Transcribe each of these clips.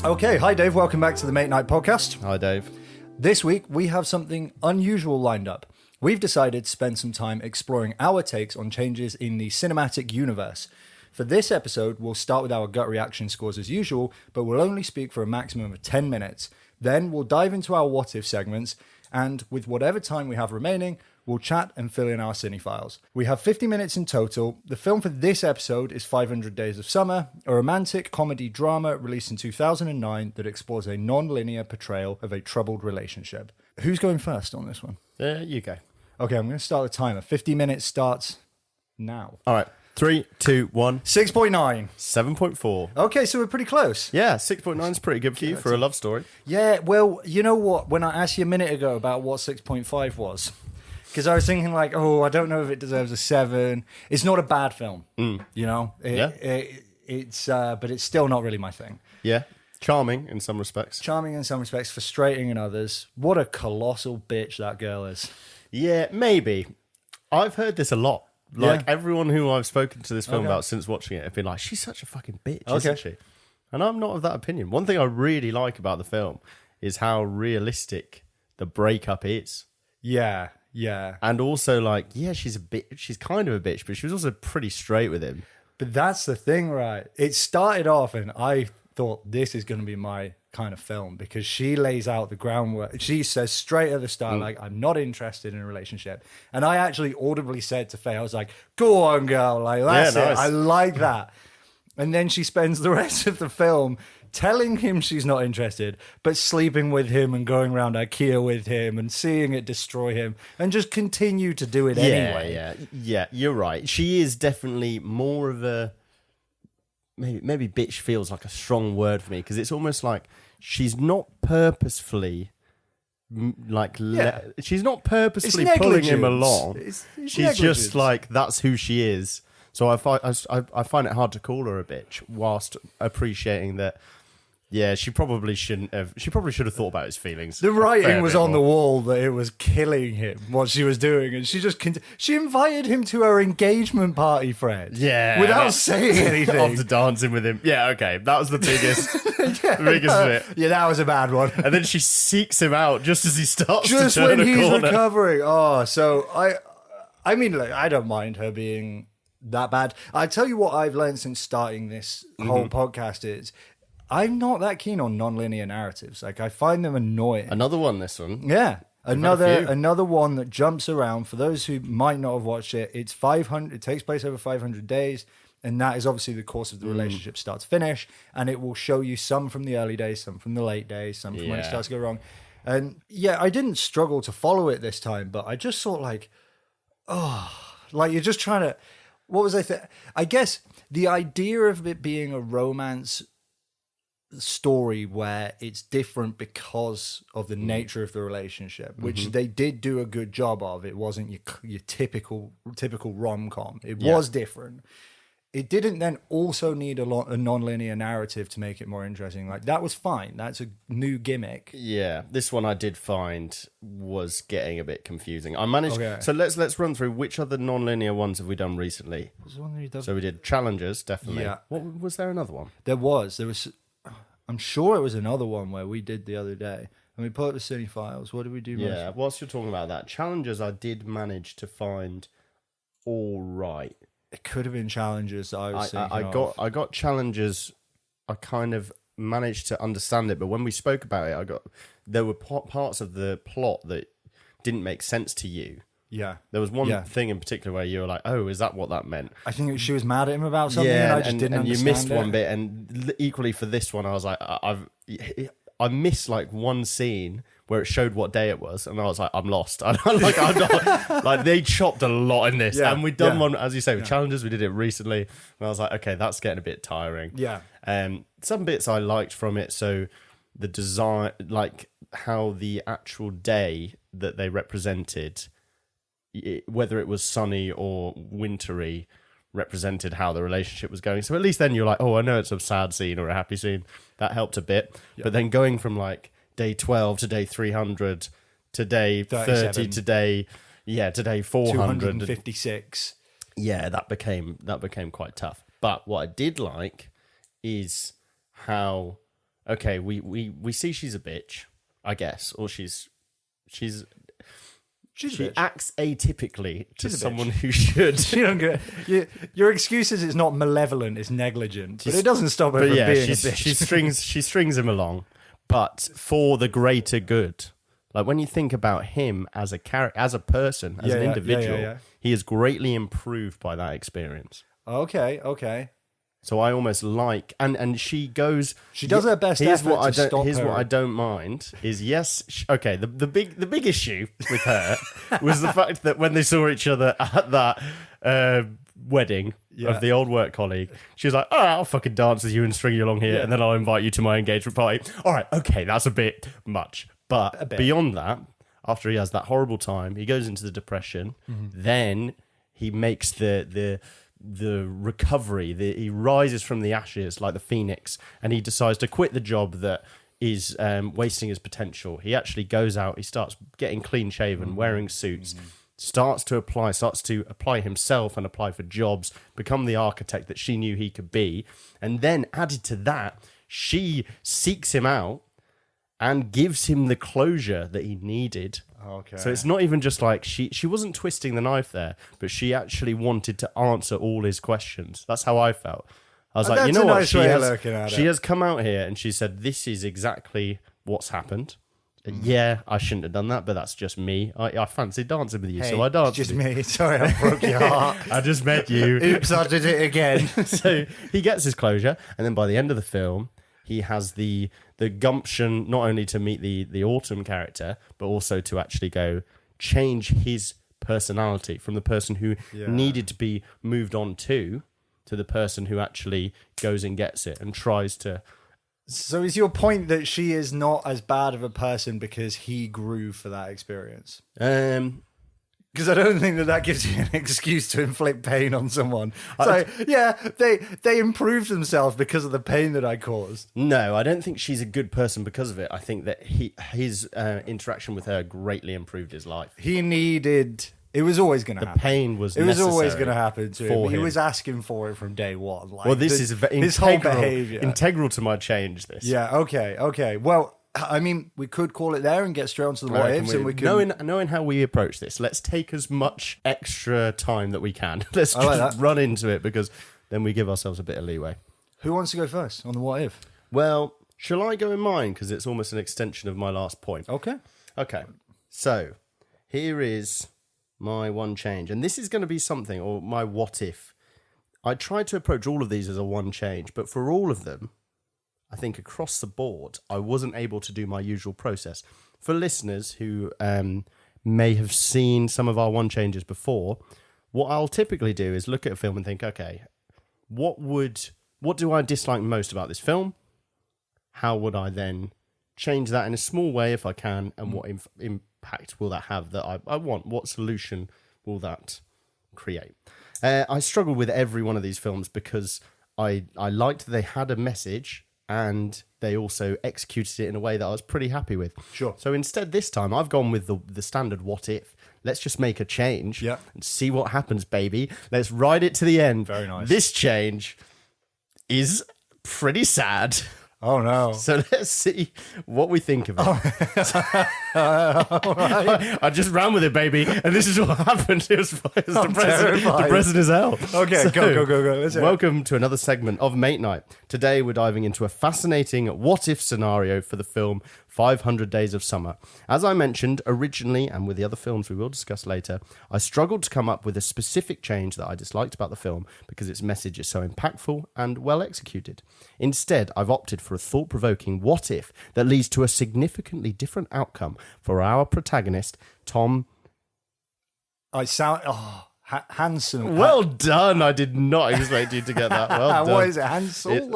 Okay, hi Dave, welcome back to the Mate Night Podcast. Hi, Dave. This week we have something unusual lined up. We've decided to spend some time exploring our takes on changes in the cinematic universe. For this episode, we'll start with our gut reaction scores as usual, but we'll only speak for a maximum of 10 minutes. Then we'll dive into our what if segments, and with whatever time we have remaining, we'll chat and fill in our cinephiles. We have 50 minutes in total. The film for this episode is 500 Days of Summer, a romantic comedy drama released in 2009 that explores a non-linear portrayal of a troubled relationship. Who's going first on this one? You go. Okay, I'm going to start the timer. 50 minutes starts now. All right. 3, 2, 1. 6.9. 7.4. Okay, so we're pretty close. Yeah, 6.9 is pretty good for you for a love story. Yeah, well, you know what? When I asked you a minute ago about what 6.5 was, because I was thinking like, oh, I don't know if it deserves a 7. It's not a bad film, you know? It's but it's still not really my thing. Yeah, charming in some respects. Charming in some respects, frustrating in others. What a colossal bitch that girl is. Yeah, maybe. I've heard this a lot. Like, everyone who I've spoken to this film about since watching it have been like, she's such a fucking bitch, isn't she? And I'm not of that opinion. One thing I really like about the film is how realistic the breakup is. Yeah, yeah. And also, like, yeah, she's kind of a bitch, but she was also pretty straight with him. But that's the thing, right? It started off and I thought this is going to be my kind of film because she lays out the groundwork. She says straight at the start, like, I'm not interested in a relationship. And I actually audibly said to Faye, I was like, go on, girl. Like, that's it. I like that. And then she spends the rest of the film telling him she's not interested, but sleeping with him and going around IKEA with him and seeing it destroy him and just continue to do it anyway. Yeah, you're right. She is definitely more of a... Maybe bitch feels like a strong word for me because it's almost like she's not purposefully she's not purposefully pulling him along. She's just like, that's who she is. So I find it hard to call her a bitch whilst appreciating that. Yeah, she probably shouldn't have. She probably should have thought about his feelings. The writing was on the wall that it was killing him what she was doing, and she just she invited him to her engagement party, Fred. Yeah, without saying anything. After dancing with him. Yeah, okay, that was the biggest, bit. Yeah, that was a bad one. And then she seeks him out just as he starts just to turn when a he's corner. Recovering. Oh, so I mean, like, I don't mind her being that bad. I tell you what I've learned since starting this whole podcast is, I'm not that keen on non-linear narratives. Like, I find them annoying. Another one, this one. Yeah. Another one that jumps around. For those who might not have watched it, it's 500. It takes place over 500 days. And that is obviously the course of the relationship start to finish. And it will show you some from the early days, some from the late days, some from when it starts to go wrong. And yeah, I didn't struggle to follow it this time, but I just thought like, like you're just trying to, what was I thinking? I guess the idea of it being a romance story where it's different because of the nature of the relationship, which they did do a good job of. It wasn't your typical rom-com. It was different. It didn't then also need a non-linear narrative to make it more interesting. Like, that was fine. That's a new gimmick. Yeah, this one I did find was getting a bit confusing. I managed. Okay. So let's run through which other non-linear ones have we done recently. What was the one that you done? So we did Challengers, definitely. Yeah. What was there another one? There was. I'm sure it was another one where we did the other day. And we put up the cine files. What did we do? Yeah, whilst you're talking about that, Challengers I did manage to find all right. It could have been Challengers that I was thinking I got Challengers. I kind of managed to understand it, but when we spoke about it, there were parts of the plot that didn't make sense to you. Yeah. There was one thing in particular where you were like, oh, is that what that meant? I think she was mad at him about something and I just didn't understand it. And you missed one bit, and equally for this one, I was like, I missed like one scene where it showed what day it was, and I was like, I'm lost. I'm not, like, they chopped a lot in this, and we'd done one, as you say, with Challenges. We did it recently, and I was like, okay, that's getting a bit tiring. Yeah. Some bits I liked from it, so the design, like how the actual day that they represented, whether it was sunny or wintry, represented how the relationship was going. So at least then you're like, oh, I know it's a sad scene or a happy scene. That helped a bit. But then going from like day 12 to day 300 to day 30 to day 400 256. Yeah, that became quite tough. But what I did like is how okay, we see she's a bitch, I guess, or she acts atypically to someone who should. You don't get your excuse is it's not malevolent, it's negligent, but it doesn't stop her from being a bitch. She strings him along, but for the greater good. Like when you think about him as a character, as a person, as an individual, he is greatly improved by that experience. Okay. So I almost like, and she goes. She does her best effort to stop her. Here's what I don't mind is okay. The big issue with her was the fact that when they saw each other at that wedding of the old work colleague, she was like, "Oh, I'll fucking dance with you and string you along here, and then I'll invite you to my engagement party." All right, okay, that's a bit much, but beyond that, after he has that horrible time, he goes into the depression. Then he makes the recovery, he rises from the ashes like the phoenix, and he decides to quit the job that is wasting his potential. He actually goes out, he starts getting clean shaven, wearing suits, starts to apply himself and apply for jobs, become the architect that she knew he could be. And then added to that, she seeks him out and gives him the closure that he needed. Okay. So it's not even just like she wasn't twisting the knife there, but she actually wanted to answer all his questions. That's how I felt. I was like, you know what? She has come out here and she said, this is exactly what's happened. Yeah, I shouldn't have done that, but that's just me. I fancy dancing with you, so I danced. Just me. Sorry, I broke your heart. I just met you. Oops, I did it again. So he gets his closure, and then by the end of the film, he has the gumption not only to meet the Autumn character, but also to actually go change his personality from the person who needed to be moved on to the person who actually goes and gets it and tries to. So is your point that she is not as bad of a person because he grew for that experience? Because I don't think that gives you an excuse to inflict pain on someone. So, they improved themselves because of the pain that I caused. No, I don't think she's a good person because of it. I think that his interaction with her greatly improved his life. It was always going to happen. The pain was It was always going to happen to him. He was asking for it from day one. Like, well, this is his whole behavior. Integral to my change, this. Yeah, okay. Well, I mean, we could call it there and get straight onto the what ifs, and we can knowing how we approach this. Let's take as much extra time that we can. Let's just run into it, because then we give ourselves a bit of leeway. Who wants to go first on the what if? Well, shall I go in mine, because it's almost an extension of my last point? Okay. So here is my one change, and this is going to be something, or my what if. I tried to approach all of these as a one change, but for all of them, I think across the board, I wasn't able to do my usual process. For listeners who may have seen some of our one changes before, what I'll typically do is look at a film and think, okay, what do I dislike most about this film? How would I then change that in a small way if I can? And what impact will that have that I want? What solution will that create? I struggled with every one of these films because I liked that they had a message, and they also executed it in a way that I was pretty happy with. Sure. So instead, this time, I've gone with the standard what if. Let's just make a change and see what happens, baby. Let's ride it to the end. Very nice. This change is pretty sad. Oh, no. So let's see what we think of it. Right. I just ran with it, baby. And this is what happened. It was depressing as hell. Okay, so, go. Let's welcome to another segment of Mate Night. Today, we're diving into a fascinating what-if scenario for the film 500 Days of Summer. As I mentioned originally, and with the other films we will discuss later, I struggled to come up with a specific change that I disliked about the film because its message is so impactful and well executed. Instead, I've opted for a thought-provoking what-if that leads to a significantly different outcome for our protagonist, Tom. Hansen. Well done. I did not expect you to get that. Well done. What is it? Hansen.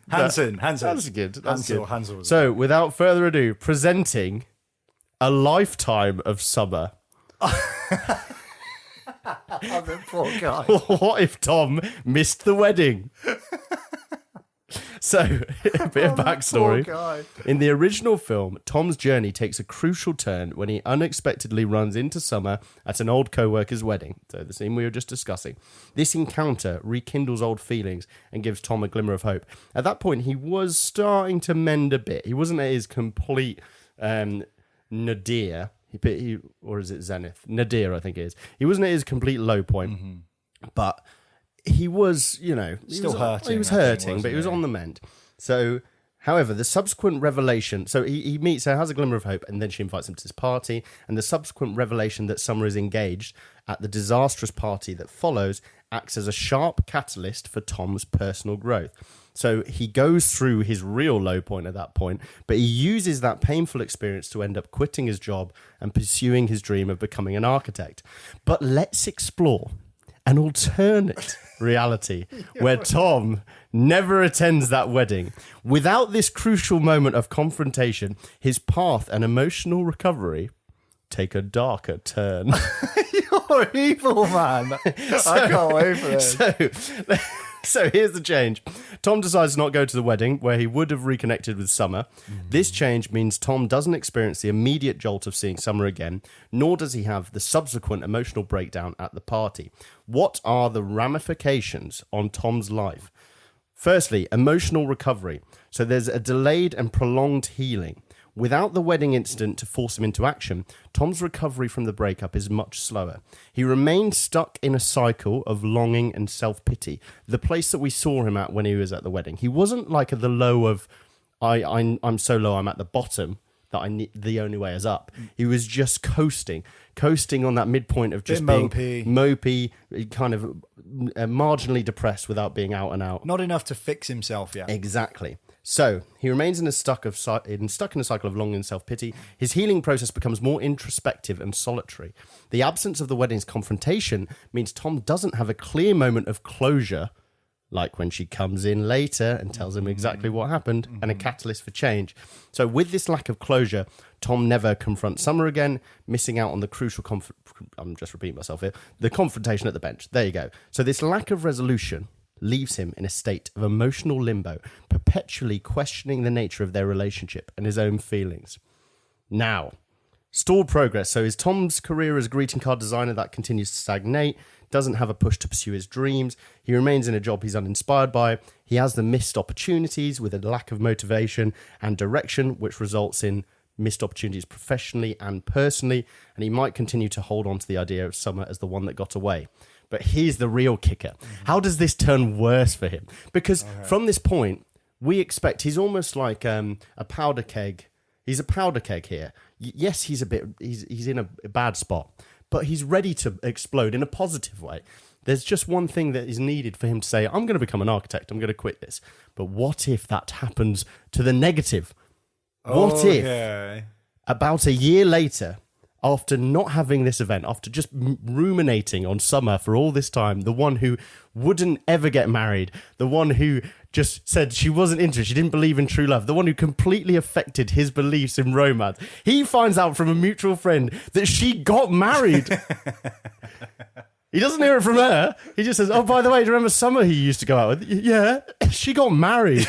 Hansen. That's good. That's good. Hansel. So, without further ado, presenting A Lifetime of Summer. The poor guy. What if Tom missed the wedding? So, a bit of backstory. Poor guy. In the original film, Tom's journey takes a crucial turn when he unexpectedly runs into Summer at an old co-worker's wedding. So the scene we were just discussing. This encounter rekindles old feelings and gives Tom a glimmer of hope. At that point, he was starting to mend a bit. He wasn't at his complete nadir. Or is it zenith? Nadir, I think it is. He wasn't at his complete low point, but he was, he hurting. He was hurting, but he was on the mend. So, however, the subsequent revelation, so he meets her, has a glimmer of hope, and then she invites him to this party, and the subsequent revelation that Summer is engaged at the disastrous party that follows acts as a sharp catalyst for Tom's personal growth. So he goes through his real low point at that point, but he uses that painful experience to end up quitting his job and pursuing his dream of becoming an architect. But let's explore an alternate reality where Tom never attends that wedding. Without this crucial moment of confrontation, his path and emotional recovery take a darker turn. You're evil, man. I can't wait for this. So here's the change. Tom decides to not go to the wedding where he would have reconnected with Summer. This change means Tom doesn't experience the immediate jolt of seeing Summer again, nor does he have the subsequent emotional breakdown at the party. What are the ramifications on Tom's life? Firstly, emotional recovery. So there's a delayed and prolonged healing. Without the wedding incident to force him into action, Tom's recovery from the breakup is much slower. He remained stuck in a cycle of longing and self-pity, the place that we saw him at when he was at the wedding. He wasn't like at the low of, I'm so low, I'm at the bottom, that I need, the only way is up. He was just coasting on that midpoint of just being mopey, kind of marginally depressed without being out and out. Not enough to fix himself yet. Exactly. So he remains stuck in a cycle of longing and self-pity. His healing process becomes more introspective and solitary. The absence of the wedding's confrontation means Tom doesn't have a clear moment of closure, like when she comes in later and tells him exactly what happened, and a catalyst for change. So with this lack of closure, Tom never confronts Summer again, missing out on the crucial I'm just repeating myself here. The confrontation at the bench. There you go. So this lack of resolution leaves him in a state of emotional limbo, perpetually questioning the nature of their relationship and his own feelings. Now, stalled progress. So is Tom's career as a greeting card designer that continues to stagnate, doesn't have a push to pursue his dreams. He remains in a job he's uninspired by. He has the missed opportunities with a lack of motivation and direction, which results in missed opportunities professionally and personally. And he might continue to hold on to the idea of Summer as the one that got away. But here's the real kicker. How does this turn worse for him? Because from this point, we expect he's almost like a powder keg. He's a powder keg here. Yes, he's in a bad spot, but he's ready to explode in a positive way. There's just one thing that is needed for him to say, I'm going to become an architect. I'm going to quit this. But what if that happens to the negative? What if about a year later, after not having this event, after just ruminating on Summer for all this time, the one who wouldn't ever get married, the one who just said she wasn't interested, she didn't believe in true love, the one who completely affected his beliefs in romance, he finds out from a mutual friend that she got married. He doesn't hear it from her. He just says, oh, by the way, do you remember Summer he used to go out with? Yeah, she got married.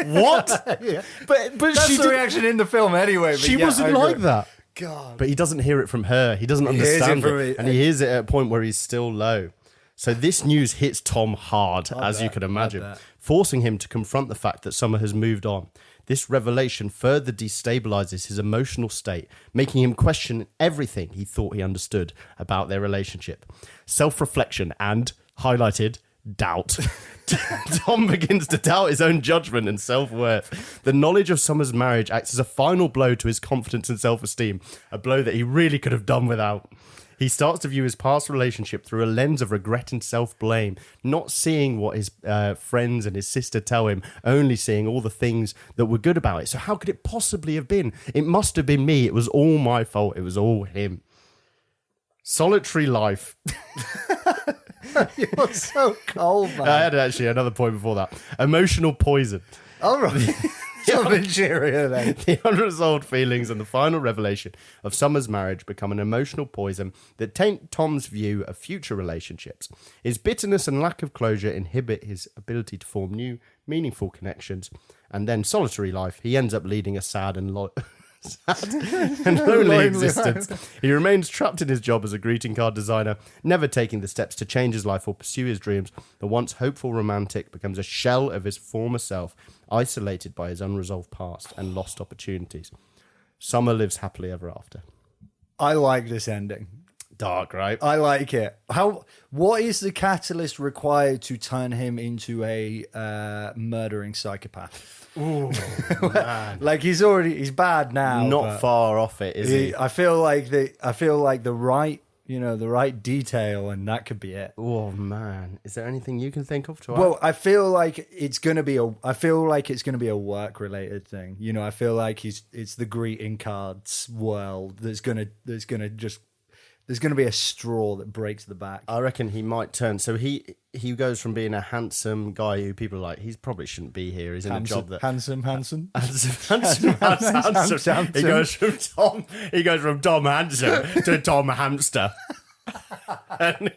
What? Yeah. But That's the reaction in the film anyway. But she wasn't like that. God. But he doesn't hear it from her. He doesn't understand it. And he hears it at a point where he's still low. So this news hits Tom hard, as you can imagine, forcing him to confront the fact that Summer has moved on. This revelation further destabilizes his emotional state, making him question everything he thought he understood about their relationship. Self-reflection and, highlighted, doubt. Tom begins to doubt his own judgment and self-worth. The knowledge of Summer's marriage acts as a final blow to his confidence and self-esteem, a blow that he really could have done without. He starts to view his past relationship through a lens of regret and self-blame, not seeing what his friends and his sister tell him, only seeing all the things that were good about it. So how could it possibly have been? It must have been me. It was all my fault. It was all him. Solitary life. You're so cold, man. I had actually another point before that. Emotional poison. All right. Something cheerier then. The unresolved feelings and the final revelation of Summer's marriage become an emotional poison that taint Tom's view of future relationships. His bitterness and lack of closure inhibit his ability to form new, meaningful connections, and then solitary life. He ends up leading a sad and lonely existence. He remains trapped in his job as a greeting card designer, never taking the steps to change his life or pursue his dreams. The once hopeful romantic becomes a shell of his former self, isolated by his unresolved past and lost opportunities. Summer lives happily ever after. I like this ending. Dark, right? I like it. What is the catalyst required to turn him into a murdering psychopath? Ooh, man. Like he's bad now. Not far off it, is he? I feel like the right, the right detail, and that could be it. Oh man, is there anything you can think of to add? Well, I feel like it's gonna be a work related thing. I feel like it's the greeting cards world there's gonna be a straw that breaks the back. I reckon he might turn. So he goes from being a handsome guy who people are like, he probably shouldn't be here. He's in a job that handsome. He goes from Tom Handsome to Tom Hamster, and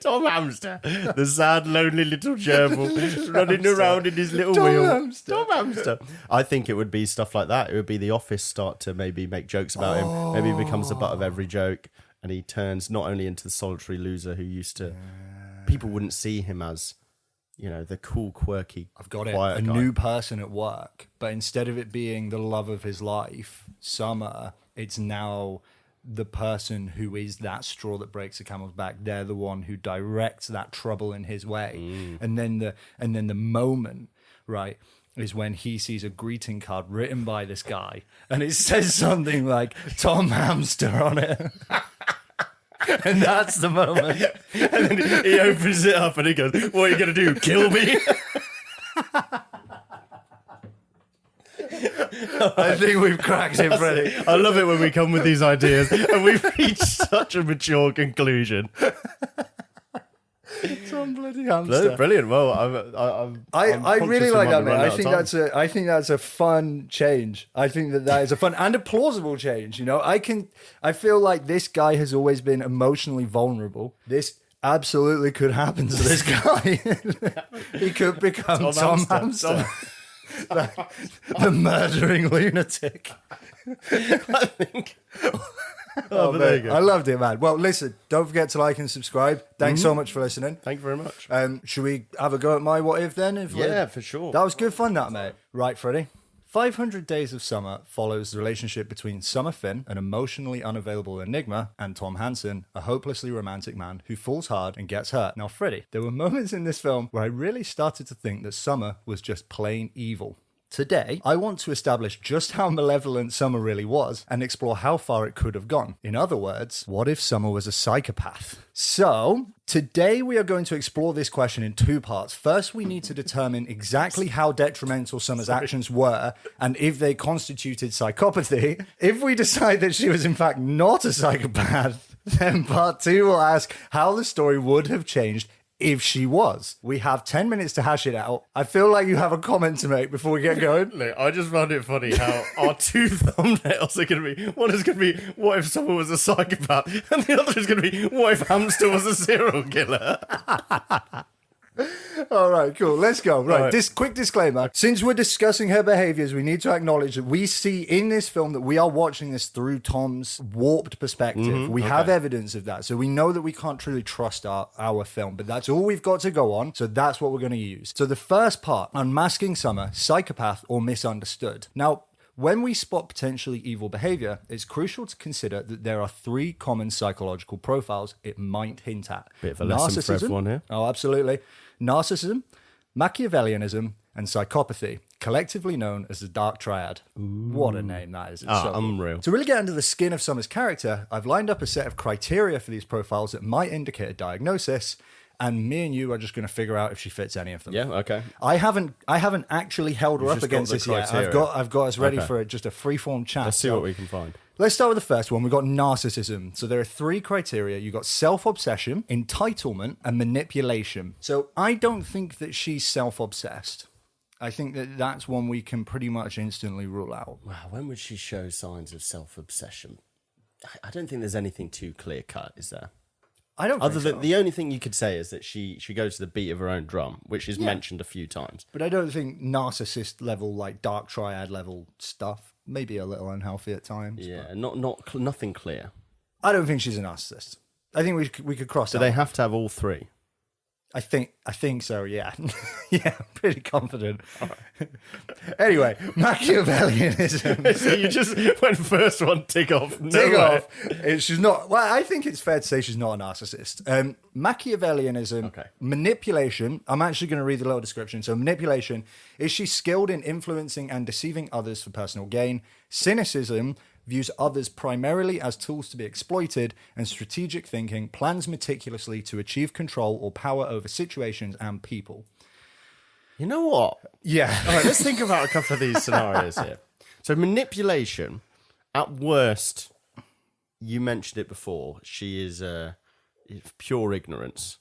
Tom Hamster, the sad, lonely little gerbil running around in his little wheel. Tom Hamster. I think it would be stuff like that. It would be The Office start to maybe make jokes about him. Maybe he becomes the butt of every joke, and he turns not only into the solitary loser who used to... People wouldn't see him as, the cool, quirky, I've got it. quiet A guy. new person at work. But instead of it being the love of his life, Summer, it's now... the person who is that straw that breaks the camel's back. They're the one who directs that trouble in his way. And then the moment, right, is when he sees a greeting card written by this guy and it says something like Tom Hamster on it. And that's the moment. And then he opens it up and he goes, "What are you going to do? Kill me?" I think we've cracked it, Freddie. I love it when we come with these ideas and we've reached such a mature conclusion. Tom bloody Hamster. Brilliant. Well, I really like that, man. I think that's a fun change. I think that is a fun and a plausible change. I feel like this guy has always been emotionally vulnerable. This absolutely could happen to this guy. He could become Tom Hamster. The murdering lunatic. I think. There you go. I loved it, man. Well, listen, don't forget to like and subscribe. Thanks so much for listening. Thank you very much. Should we have a go at my what if then? For sure. That was good fun, that, mate. Right, Freddie. 500 Days of Summer follows the relationship between Summer Finn, an emotionally unavailable enigma, and Tom Hansen, a hopelessly romantic man who falls hard and gets hurt. Now, Freddie, there were moments in this film where I really started to think that Summer was just plain evil. Today, I want to establish just how malevolent Summer really was and explore how far it could have gone. In other words, what if Summer was a psychopath? So, today we are going to explore this question in two parts. First, we need to determine exactly how detrimental Summer's actions were and if they constituted psychopathy. If we decide that she was in fact not a psychopath, then part two will ask how the story would have changed if she was. We have 10 minutes to hash it out. I feel like you have a comment to make before we get going. Look, I just found it funny how our two thumbnails are going to be, one is going to be, what if someone was a psychopath? And the other is going to be, what if Hamster was a serial killer? All right, cool. Let's go. Right. This quick disclaimer. Since we're discussing her behaviors, we need to acknowledge that we see in this film that we are watching this through Tom's warped perspective. We have evidence of that. So we know that we can't truly trust our film, but that's all we've got to go on. So that's what we're going to use. So the first part, unmasking Summer, psychopath or misunderstood. Now, when we spot potentially evil behavior, it's crucial to consider that there are three common psychological profiles it might hint at. Bit of a lesson for everyone here. Oh, absolutely. Narcissism, Machiavellianism, and psychopathy, collectively known as the Dark Triad. Ooh. What a name that is. It's so unreal. To really get under the skin of Summer's character, I've lined up a set of criteria for these profiles that might indicate a diagnosis, and me and you are just going to figure out if she fits any of them. Yeah, okay. I haven't actually held her up against this yet. I've got us ready for just a free-form chat. Let's see what we can find. Let's start with the first one. We've got narcissism. So there are three criteria. You've got self-obsession, entitlement, and manipulation. So I don't think that she's self-obsessed. I think that that's one we can pretty much instantly rule out. Wow, when would she show signs of self-obsession? I don't think there's anything too clear-cut, is there? I don't Other think than so. the only thing you could say is that she goes to the beat of her own drum, which is mentioned a few times. But I don't think narcissist level, like dark triad level stuff, maybe a little unhealthy at times. Yeah, nothing clear. I don't think she's a narcissist. I think we could cross. Do they have to have all three? I think so. Yeah, yeah, I'm pretty confident. Anyway, Machiavellianism. So you just went first one, tick off. Take off. She's not. Well, I think it's fair to say she's not a narcissist. Machiavellianism, manipulation. I'm actually going to read the little description. So, manipulation is she skilled in influencing and deceiving others for personal gain. Cynicism views others primarily as tools to be exploited, and strategic thinking plans meticulously to achieve control or power over situations and people. You know what? Yeah. All right, let's think about a couple of these scenarios here. So manipulation, at worst, you mentioned it before, she is pure ignorance.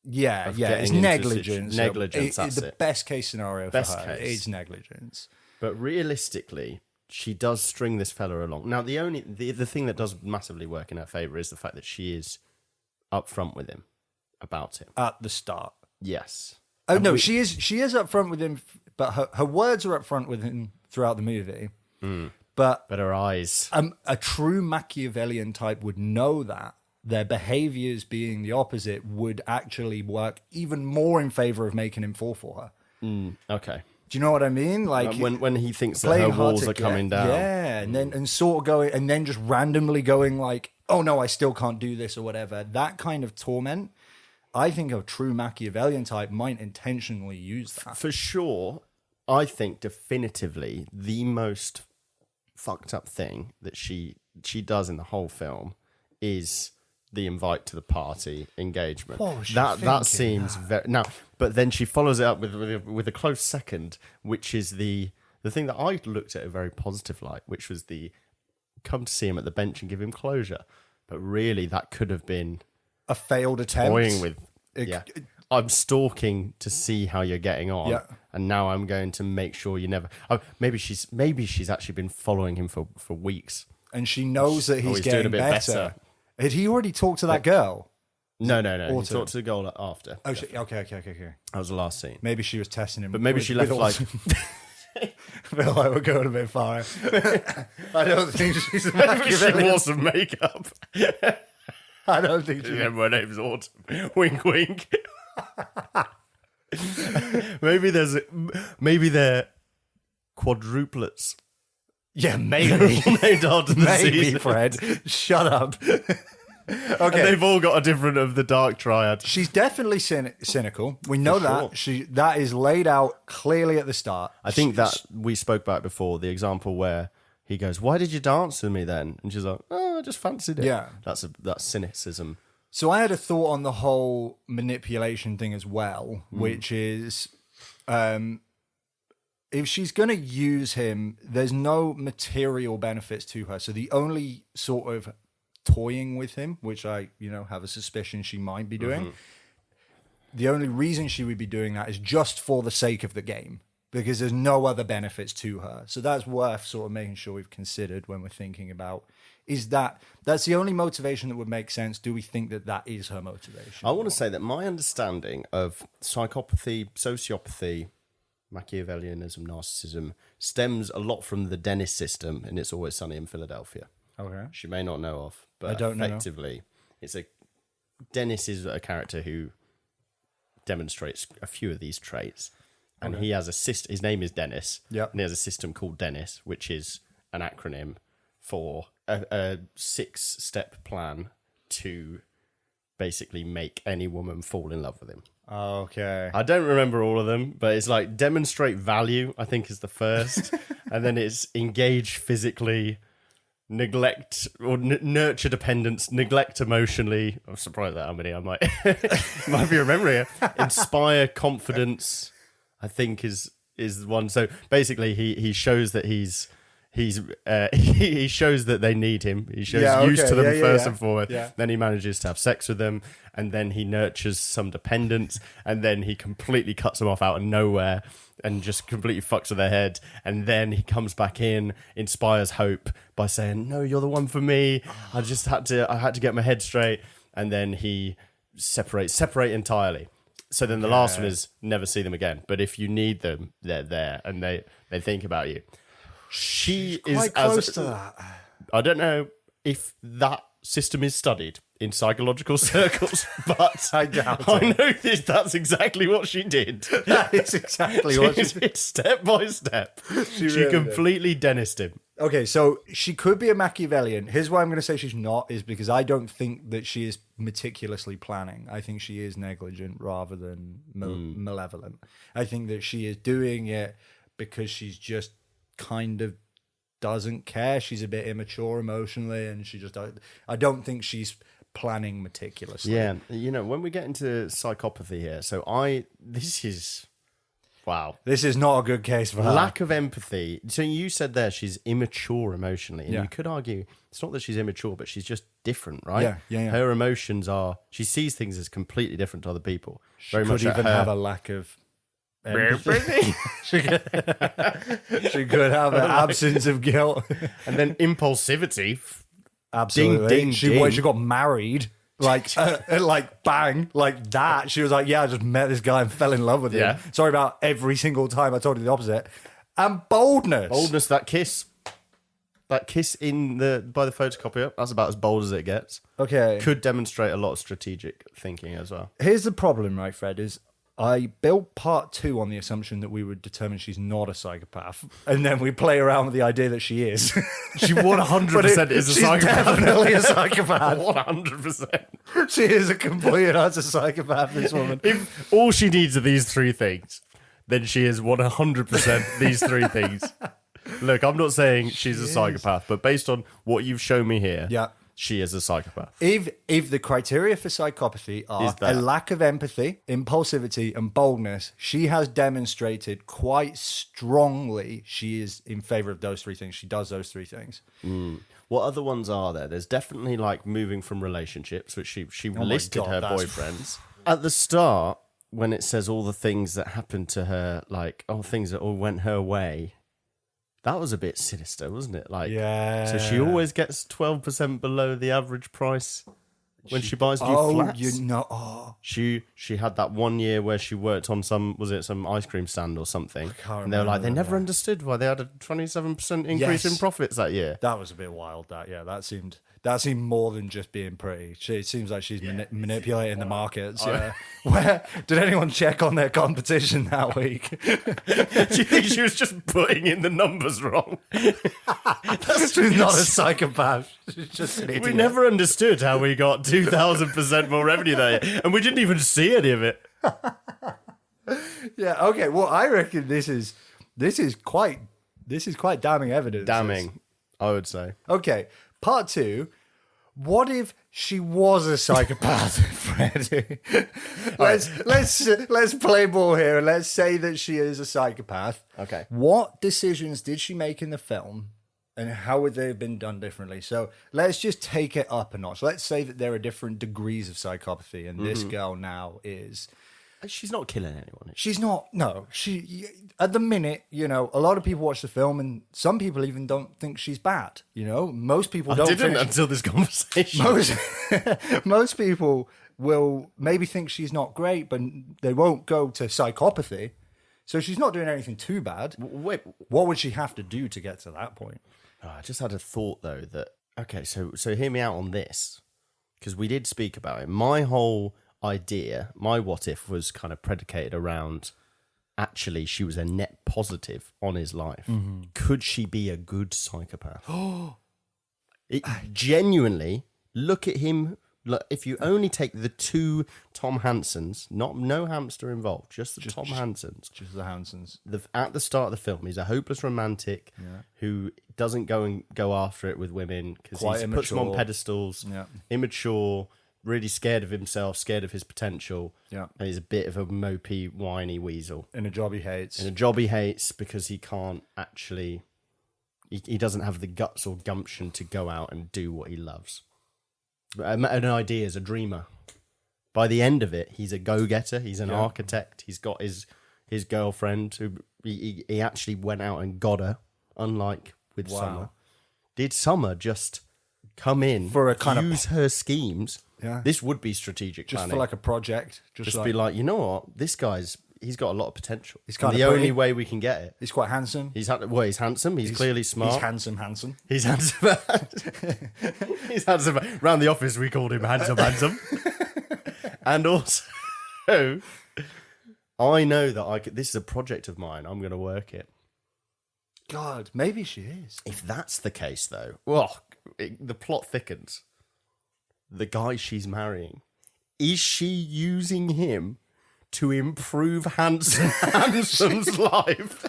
Yeah, it's negligence. Negligence, that's the it. best case scenario Best for her case. is negligence. But realistically, she does string this fella along. Now, the thing that does massively work in her favour is the fact that she is upfront with him about him. At the start. Yes. Oh, no, she is upfront with him, but her words are upfront with him throughout the movie. But her eyes. A true Machiavellian type would know that their behaviors being the opposite would actually work even more in favor of making him fall for her. Okay. Do you know what I mean? Like when he thinks that her walls are coming down. Yeah, and then sort of going, and then just randomly going like, oh no, I still can't do this or whatever. That kind of torment, I think a true Machiavellian type might intentionally use that. For sure, I think definitively the most fucked up thing that she does in the whole film is the invite to the party engagement. That seems very now, but then she follows it up with a close second, which is the thing that I looked at a very positive light, which was the come to see him at the bench and give him closure. But really, that could have been A failed attempt. toying with. I'm stalking to see how you're getting on, and now I'm going to make sure you never. Maybe she's actually been following him for weeks, and she knows that he's getting doing a bit better. Had he already talked to that girl? No. He talked to the girl after. Oh, okay. That was the last scene. Maybe she was testing him. But maybe she left like. I feel like we're going a bit far. I don't think she's a Maybe she Machiavellian. wore some makeup. I don't think she. My name's Autumn. Wink, wink. maybe they're quadruplets. Yeah, maybe. Named after the Maybe, season. Fred. Shut up. And Okay. they've all got a different of the dark triad. She's definitely cynical. We know that. That is laid out clearly at the start. I think that we spoke about it before, the example where he goes, "Why did you dance with me then?" And she's like, "Oh, I just fancied it." Yeah. That's cynicism. So I had a thought on the whole manipulation thing as well, which is if she's going to use him, there's no material benefits to her. So the only sort of toying with him, which I, have a suspicion she might be doing, the only reason she would be doing that is just for the sake of the game, because there's no other benefits to her. So that's worth sort of making sure we've considered when we're thinking about, that's the only motivation that would make sense. Do we think that is her motivation? I want to say that my understanding of psychopathy, sociopathy, Machiavellianism, narcissism stems a lot from the Dennis system in It's Always Sunny in Philadelphia. Okay. She may not know of, but I don't know. effectively, Dennis is a character who demonstrates a few of these traits. And he has a system, his name is Dennis. Yep. And he has a system called Dennis, which is an acronym for a 6-step plan to basically make any woman fall in love with him. Okay. I don't remember all of them, but it's like demonstrate value, I think is the first. And then it's engage physically, neglect or nurture dependence, neglect emotionally. I'm surprised at how many I might be remembering. Inspire confidence, I think is one. So basically he shows that he shows that they need him. He shows use to them first and foremost. Yeah. Then he manages to have sex with them, and then he nurtures some dependence, and then he completely cuts them off out of nowhere and just completely fucks with their head. And then he comes back in, inspires hope by saying, "No, you're the one for me. I had to get my head straight." and then he separate entirely. So then the last one is never see them again. But if you need them, they're there, and they think about you. She's quite close to that. I don't know if that system is studied in psychological circles, but I doubt I know that's exactly what she did. That is exactly what she did. Step by step. She really completely Dennised him. Okay, so she could be a Machiavellian. Here's why I'm going to say she's not, is because I don't think that she is meticulously planning. I think she is negligent rather than malevolent. I think that she is doing it because she's just kind of doesn't care. She's a bit immature emotionally, and I don't think she's planning meticulously. Yeah, when we get into psychopathy here, wow. This is not a good case for her. Lack of empathy. So you said there she's immature emotionally, and Yeah. you could argue it's not that she's immature, but she's just different, right? Yeah. Her emotions she sees things as completely different to other people. She could even have a lack of empathy. she could have an absence of guilt. And then impulsivity. Absolutely. Ding, ding. She got married. Like bang, like that. She was like, yeah, I just met this guy and fell in love with him. Yeah. Sorry about every single time I told you the opposite. And boldness. That kiss. That kiss by the photocopier, that's about as bold as it gets. Okay. Could demonstrate a lot of strategic thinking as well. Here's the problem, right, Fred, is I built part 2 on the assumption that we would determine she's not a psychopath, and then we play around with the idea that she is. She 100% is a she's psychopath. Definitely a psychopath. 100%. She is a complete and utter psychopath, this woman. If all she needs are these 3 things, then she is 100% these 3 things. Look, I'm not saying she's a psychopath, but based on what you've shown me here, she is a psychopath. If the criteria for psychopathy are a lack of empathy, impulsivity, and boldness, she has demonstrated quite strongly she is in favor of those 3 things. She does those 3 things. What other ones are there? There's definitely like moving from relationships, which she listed her boyfriends. At the start, when it says all the things that happened to her, like, things that all went her way, that was a bit sinister, wasn't it? Like, yeah. So she always gets 12% below the average price when she buys new flats. She had that one year where she worked on some ice cream stand or something, and they were like, they never understood why they had a 27% increase in profits that year. That was a bit wild. That seemed more than just being pretty. It seems like she's manipulating the markets. Yeah. Where did anyone check on their competition that week? Do you think she was just putting in the numbers wrong? She's not a psychopath. She's just an idiot. We never understood how we got 2,000% more revenue that year, and we didn't even see any of it. Yeah. Okay. Well, I reckon this is quite damning evidence. Damning, I would say. Okay. Part 2. What if she was a psychopath, Freddie? Let's play ball here and let's say that she is a psychopath. Okay. What decisions did she make in the film, and how would they have been done differently? So let's just take it up a notch. Let's say that there are different degrees of psychopathy, and this girl now is. She's not killing anyone. She's not. No, at the minute, a lot of people watch the film, and some people even don't think she's bad. Most people don't. I didn't until this conversation. Most people will maybe think she's not great, but they won't go to psychopathy. So she's not doing anything too bad. Wait, what would she have to do to get to that point? I just had a thought though that so hear me out on this, because we did speak about it. My whole idea, my what if, was kind of predicated around actually she was a net positive on his life. Mm-hmm. Could she be a good psychopath? Genuinely, look at him. Look, if you only take the 2 Tom Hansons, no hamster involved, just the Tom Hansons. Just the Hansons. At the start of the film, he's a hopeless romantic who doesn't go after it with women because he puts them on pedestals, immature, really scared of himself, scared of his potential. Yeah. And he's a bit of a mopey, whiny weasel. In a job he hates. Because he can't actually... He doesn't have the guts or gumption to go out and do what he loves. An idea is a dreamer. By the end of it, he's a go-getter. He's an architect. He's got his girlfriend who he actually went out and got her, unlike with Summer. Did Summer just come in, for a kind use her schemes... Yeah. This would be strategic Just planning. for like a project. Just be like, you know what? This guy's, he's got a lot of potential. He's And kinda the pretty. only way we can get it. He's quite handsome. He's handsome. He's clearly smart. He's handsome. He's handsome. He's handsome. Around the office, we called him handsome. And also, I know that this is a project of mine. I'm going to work it. God, maybe she is. If that's the case, though, the plot thickens. The guy she's marrying, is she using him to improve Handsome's life?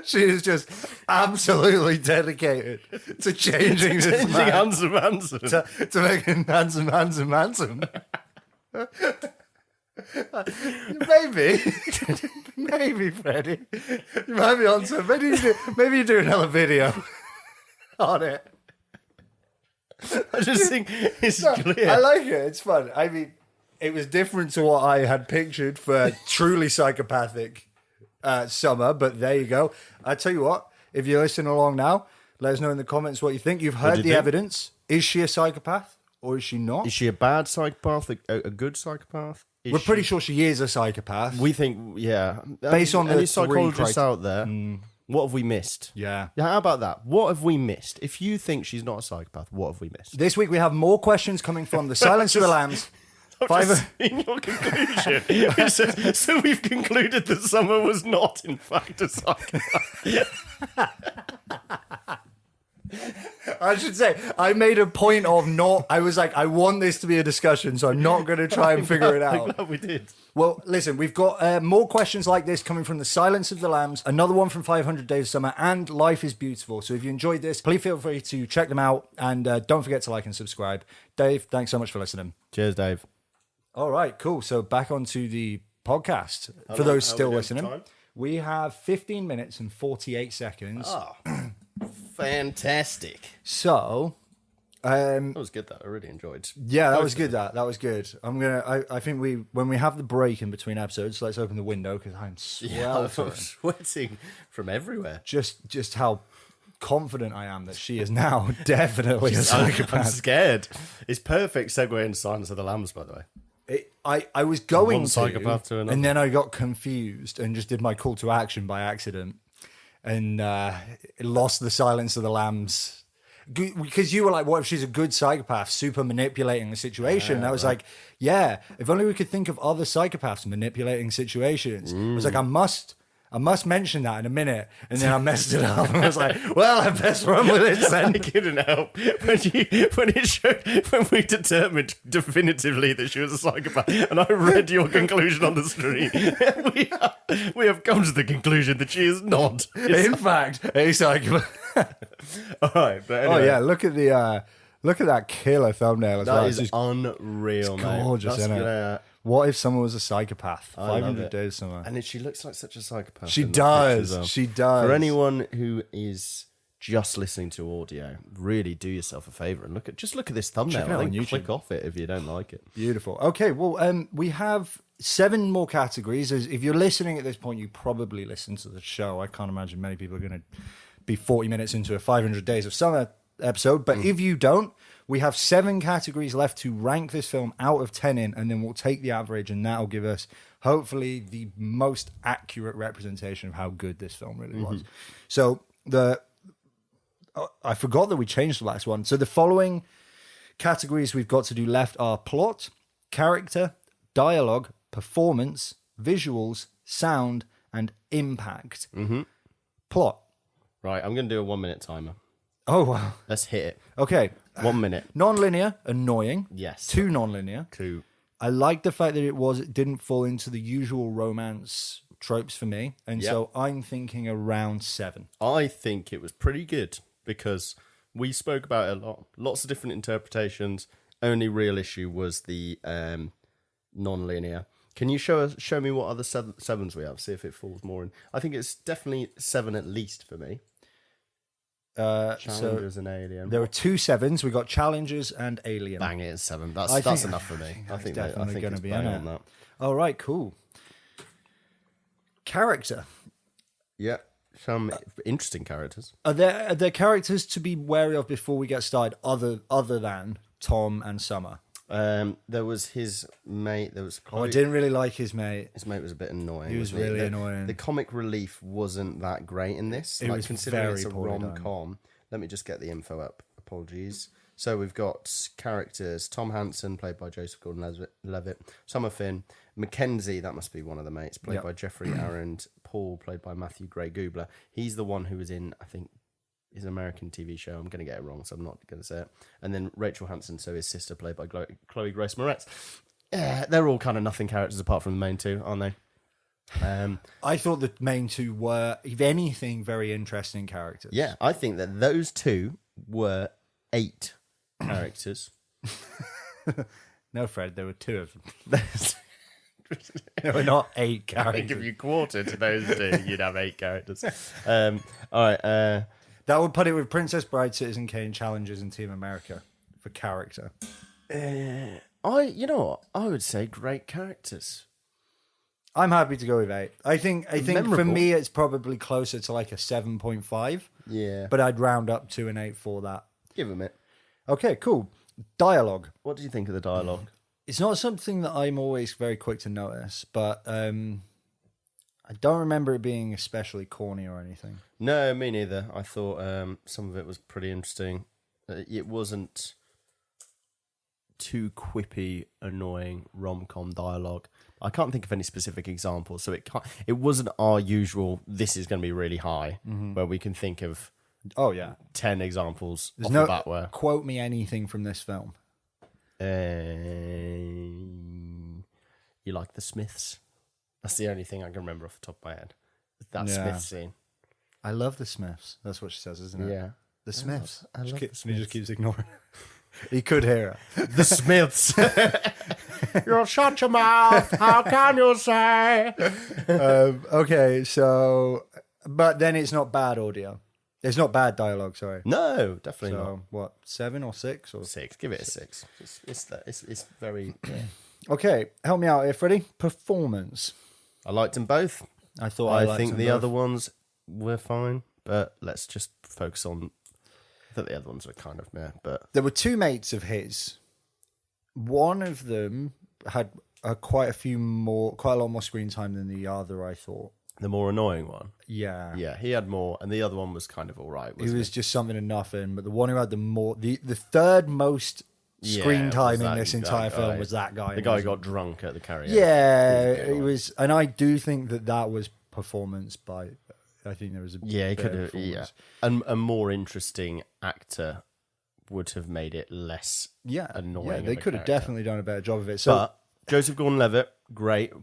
She is just absolutely dedicated to changing this man. Handsome. To making handsome. Maybe, Freddie. You might be on to maybe you do another video on it. I just think it's clear. I like it. It's fun. I mean, it was different to what I had pictured for truly psychopathic Summer, but there you go. I tell you what, if you're listening along now, let us know in the comments what you think. You've heard the evidence. Is she a psychopath or is she not? Is she a bad psychopath? A good psychopath? We're pretty sure she is a psychopath. We think, yeah. Based on any the psychologists out there, what have we missed? Yeah. How about that? What have we missed? If you think she's not a psychopath, what have we missed? This week we have more questions coming from the Silence of the Lambs. I've just seen your conclusion. It says, so we've concluded that Summer was not, in fact, a psychopath. I should say, I made a point of not... I was like, I want this to be a discussion, so I'm not going to try and figure it out. I'm glad we did. Well, listen, we've got more questions like this coming from The Silence of the Lambs, another one from 500 Days of Summer, and Life is Beautiful. So if you enjoyed this, please feel free to check them out, and don't forget to like and subscribe. Dave, thanks so much for listening. Cheers, Dave. All right, cool. So back onto the podcast. For those still listening, we have 15 minutes and 48 seconds. Oh, fantastic. So... that was good. That I really enjoyed. Yeah, that was good. That was good. I think when we have the break in between episodes, let's open the window because I'm sweating from everywhere. Just how confident I am that she is now definitely a psychopath. I'm scared. It's perfect segue into Silence of the Lambs, by the way. I was going One psychopath to another. And then I got confused and just did my call to action by accident, and lost the Silence of the Lambs. Because you were like, what if she's a good psychopath, super manipulating the situation? And I was like, yeah, if only we could think of other psychopaths manipulating situations. I was like, I must mention that in a minute. And then I messed it up. And I was like, well, I best run with it then. It couldn't help. When we determined definitively that she was a psychopath, and I read your conclusion on the screen, we have come to the conclusion that she is not. In fact, a psychopath. All right, but anyway. Oh yeah, look at that killer thumbnail as well. That is unreal, mate. Gorgeous, isn't it? What if someone was a psychopath? 500 Days Summer. And she looks like such a psychopath. She does. She does. For anyone who is just listening to audio, really do yourself a favour and look at this thumbnail. And click off it if you don't like it. Beautiful. Okay, well, we have 7 more categories. If you're listening at this point, you probably listen to the show. I can't imagine many people are going to be 40 minutes into a 500 Days of Summer episode. But if you don't, we have 7 categories left to rank this film out of 10 in, and then we'll take the average, and that'll give us, hopefully, the most accurate representation of how good this film really was. So I forgot that we changed the last one. So the following categories we've got to do left are plot, character, dialogue, performance, visuals, sound, and impact. Plot. Right, I'm going to do a 1-minute timer. Oh, wow. Let's hit it. Okay. 1 minute. Non-linear, annoying. Yes. 2 non-linear. 2. I like the fact that it didn't fall into the usual romance tropes for me. And so I'm thinking around 7. I think it was pretty good because we spoke about it a lot. Lots of different interpretations. Only real issue was the non-linear. Can you show me what other sevens we have? See if it falls more in. I think it's definitely 7 at least for me. Challengers and Alien. There were 2 7s. We got Challengers and Alien. Bang it, 7. That's enough for me. I think definitely going to be on that. All right, cool. Character. Yeah, some interesting characters. Are there characters to be wary of before we get started, other than Tom and Summer. There was his mate. There was. I didn't really like his mate. His mate was a bit annoying. He was really annoying. The comic relief wasn't that great in this. It was considering very it's a poorly rom-com. Let me just get the info up. Apologies. So we've got characters: Tom Hansen, played by Joseph Gordon-Levitt; Summer Finn, Mackenzie, that must be one of the mates, played by Jeffrey Arend; Paul, played by Matthew Gray Goobler. He's the one who was in, I think, his American TV show. I'm going to get it wrong, so I'm not going to say it. And then Rachel Hansen, so his sister, played by Chloe Grace Moretz. They're all kind of nothing characters apart from the main two, aren't they? I thought the main two were, if anything, very interesting characters. Yeah, I think that those two were 8 characters. No, Fred, there were 2 of them. There were not 8 characters. I think if you quartered those two, you'd have 8 characters. All right. That would put it with Princess Bride, Citizen Kane, Challengers, and Team America for character. You know what? I would say great characters. I'm happy to go with 8. I think Memorable. for me it's probably closer to like a 7.5. Yeah. But I'd round up to an 8 for that. Give them it. Okay, cool. Dialogue. What do you think of the dialogue? It's not something that I'm always very quick to notice, but I don't remember it being especially corny or anything. No, me neither. I thought some of it was pretty interesting. It wasn't too quippy, annoying rom-com dialogue. I can't think of any specific examples, so it wasn't our usual, this is going to be really high, where we can think of 10 examples off the bat where... Quote me anything from this film. You like the Smiths? That's the only thing I can remember off the top of my head. That Smith scene. I love the Smiths. That's what she says, isn't it? Yeah. The Smiths. I love the Smiths. He just keeps ignoring. He could hear her. The Smiths. You'll shut your mouth. How can you say? Okay, so... But then it's not bad audio. It's not bad dialogue, sorry. No, definitely not. So, what, 7 or 6? Or 6. Give it a 6. It's very... Yeah. Okay, help me out here, Freddie. Performance. I liked them both. I think the other ones were fine, but let's just focus on... I thought the other ones were kind of meh, but... There were 2 mates of his. One of them had quite a lot more screen time than the other, I thought. The more annoying one? Yeah. Yeah, he had more, and the other one was kind of all right. He was just something and nothing, but the one who had the third most screen time in this entire film was that guy. The guy who got drunk at the karaoke. Yeah, it was, and I do think that was performance by... I think there was a he could have. Yeah, and a more interesting actor would have made it less annoying. Yeah, they could have definitely done a better job of it. So, but Joseph Gordon-Levitt, great.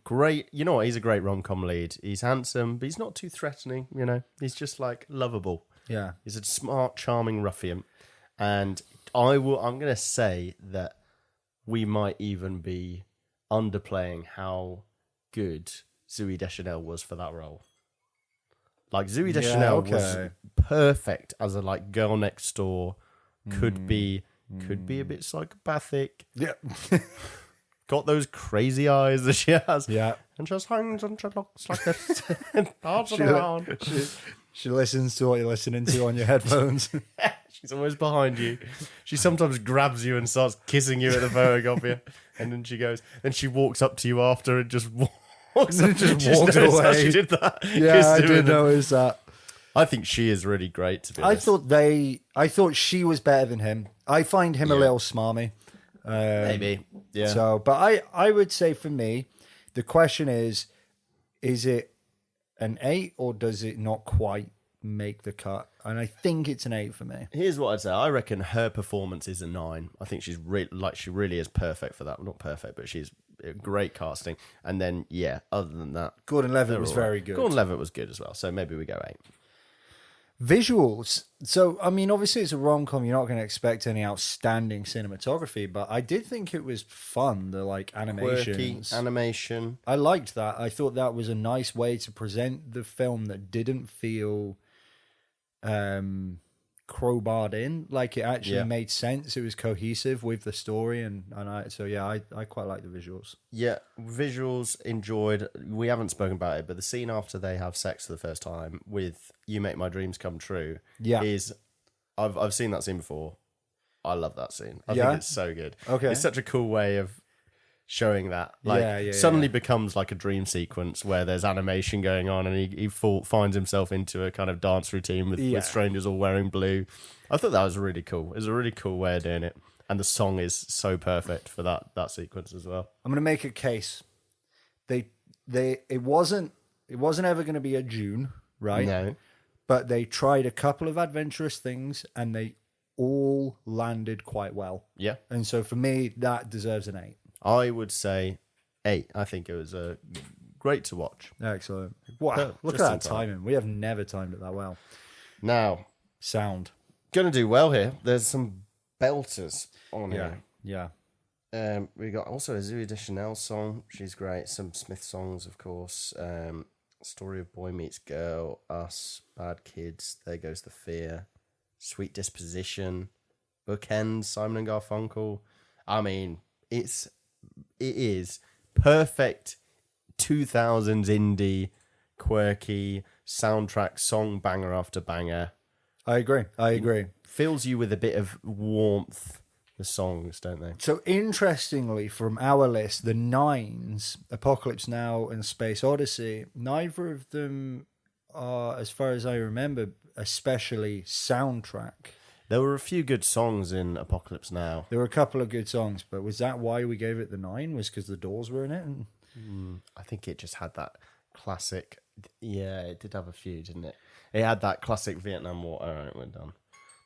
You know what? He's a great rom-com lead. He's handsome, but he's not too threatening. You know, he's just like lovable. Yeah, he's a smart, charming ruffian, and I'm going to say that we might even be underplaying how good Zooey Deschanel was for that role. Like Zooey Deschanel was perfect as a like girl next door. Could be a bit psychopathic. Yeah, got those crazy eyes that she has. Yeah, and just hangs and she looks like a dancing around. She listens to what you're listening to on your headphones. She's always behind you. She sometimes grabs you and starts kissing you at the photocopy, and then she goes. Then she walks up to you after and just walks. Walks away. She did that. Yeah, I did notice that. I think she is really great. To be honest, I thought she was better than him. I find him a little smarmy. Maybe, yeah. So, but I would say for me, the question is it an 8 or does it not quite make the cut? And I think it's an 8 for me. Here's what I'd say. I reckon her performance is a 9. I think she's she really is perfect for that. Well, not perfect, but she's great casting. And then, other than that, Gordon-Levitt was very good. Gordon-Levitt was good as well. So maybe we go 8. Visuals. So, I mean, obviously it's a rom-com. You're not going to expect any outstanding cinematography, but I did think it was fun, the like animations. Quirky animation. I liked that. I thought that was a nice way to present the film that didn't feel crowbarred in. Like it actually made sense. It was cohesive with the story, and I quite like the visuals. Yeah, visuals enjoyed. We haven't spoken about it, but the scene after they have sex for the first time with "You Make My Dreams Come True" is I've seen that scene before. I love that scene. I think it's so good. Okay. It's such a cool way of showing that. Like, suddenly becomes like a dream sequence where there's animation going on, and he finds himself into a kind of dance routine with strangers all wearing blue. I thought that was really cool. It was a really cool way of doing it. And the song is so perfect for that sequence as well. I'm going to make a case. It wasn't ever going to be a June, right? No. But they tried a couple of adventurous things, and they all landed quite well. Yeah. And so for me, that deserves an 8. I would say 8. I think it was great to watch. Excellent. Wow, look at that timing. We have never timed it that well. Now, sound. Gonna do well here. There's some belters on here. Yeah. We got also a Zooey Deschanel song. She's great. Some Smith songs, of course. Story of Boy Meets Girl, Us, Bad Kids, There Goes the Fear, Sweet Disposition, Bookends, Simon and Garfunkel. I mean, it is perfect 2000s indie, quirky soundtrack, song banger after banger. I agree. Fills you with a bit of warmth, the songs, don't they? So interestingly, from our list, the 9s, Apocalypse Now and Space Odyssey, neither of them are, as far as I remember, especially soundtrack. There were a few good songs in Apocalypse Now. There were a couple of good songs, but was that why we gave it the 9? Was because the Doors were in it? I think it just had that classic. Yeah, it did have a few, didn't it? It had that classic Vietnam War. All right, we're done.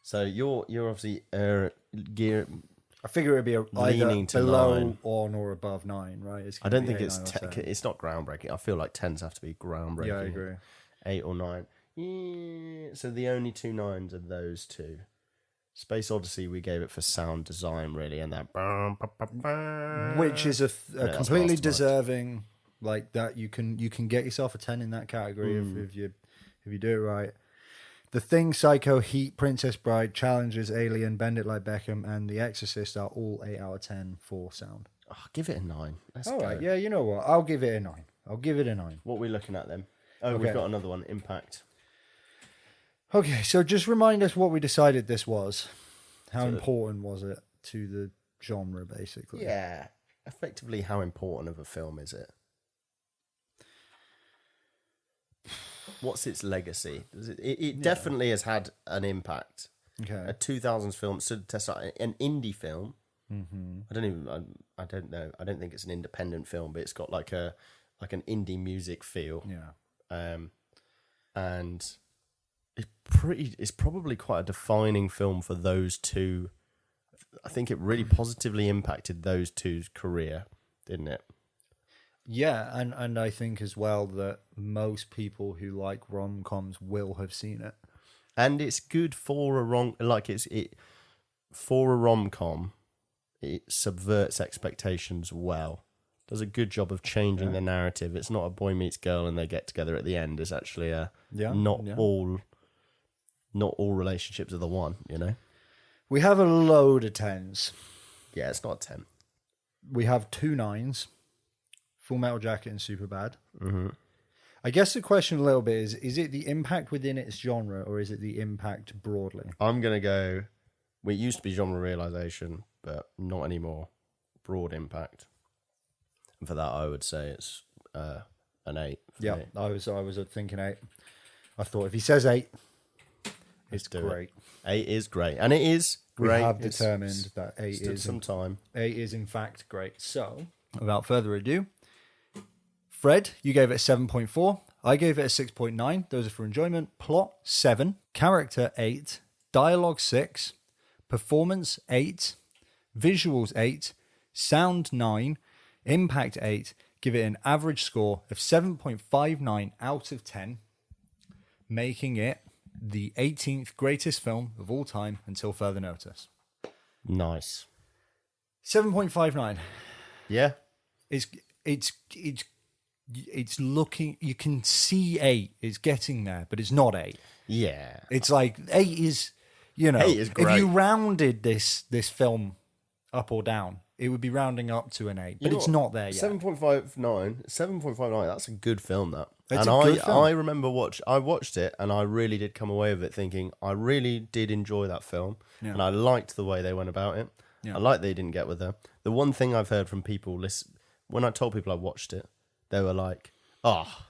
So you're obviously gear. I figure it'd be leaning to below 9. on or above 9, right? I don't think it's it's not groundbreaking. I feel like 10s have to be groundbreaking. Yeah, I agree. 8 or 9. Yeah. So the only 2 9s are those two. Space Odyssey, we gave it for sound design, really, and that, which is a completely deserving, like that. You can get yourself a 10 in that category if you do it right. The Thing, Psycho, Heat, Princess Bride, Challengers, Alien, Bend It Like Beckham, and The Exorcist are all 8 out of 10 for sound. Oh, give it a 9. Let's all go. right, yeah, you know what? I'll give it a 9. What are we looking at then? Oh, okay. We've got another one, Impact. Okay, so just remind us what we decided this was. How important was it to the genre, basically? Yeah. Effectively, how important of a film is it? What's its legacy? It definitely has had an impact. Okay. A 2000s film, an indie film. Mm-hmm. I don't know. I don't think it's an independent film, but it's got like an indie music feel. Yeah. And it's probably quite a defining film for those two. I think it really positively impacted those two's career, didn't it? Yeah, and I think as well that most people who like rom-coms will have seen it. And it's good for a for a rom-com, it subverts expectations well. Does a good job of changing the narrative. It's not a boy meets girl and they get together at the end. It's actually not all relationships are the one, you know? We have a load of 10s. Yeah, it's not a 10. We have 2 9s. Full Metal Jacket and Superbad. Mm-hmm. I guess the question a little bit is it the impact within its genre or is it the impact broadly? I'm going to go, it used to be genre realization, but not anymore. Broad impact. And for that, I would say it's an 8. Yeah, me. I was thinking 8. I thought if he says 8, it's great. 8 is great. And it is great. We have determined that 8 is some time. 8 is in fact great. So, without further ado, Fred, you gave it a 7.4. I gave it a 6.9. Those are for enjoyment. Plot, 7. Character, 8. Dialogue, 6. Performance, 8. Visuals, 8. Sound, 9. Impact, 8. Give it an average score of 7.59 out of 10, making it the 18th greatest film of all time until further notice. Nice. 7.59. Yeah. It's looking, you can see 8 is getting there, but it's not 8. Yeah. It's like 8 is, 8 is great. If you rounded this film up or down, it would be rounding up to an 8, but it's not there yet. 7.59, that's a good film, that. It's and a good film. I remember I watched it and I really did come away with it thinking I really did enjoy that film, and I liked the way they went about it. I liked they didn't get with her. The one thing I've heard from people, when I told people I watched it, they were like, "Oh,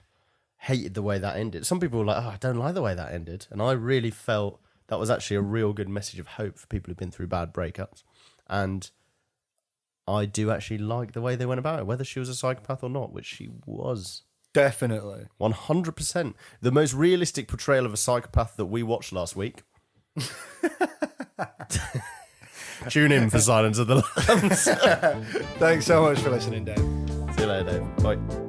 hated the way that ended." Some people were like, "Oh, I don't like the way that ended," and I really felt that was actually a real good message of hope for people who've been through bad breakups, and I do actually like the way they went about it, whether she was a psychopath or not, which she was. Definitely. 100%. The most realistic portrayal of a psychopath that we watched last week. Tune in for Silence of the Lambs. Thanks so much for listening, Dave. See you later, Dave. Bye.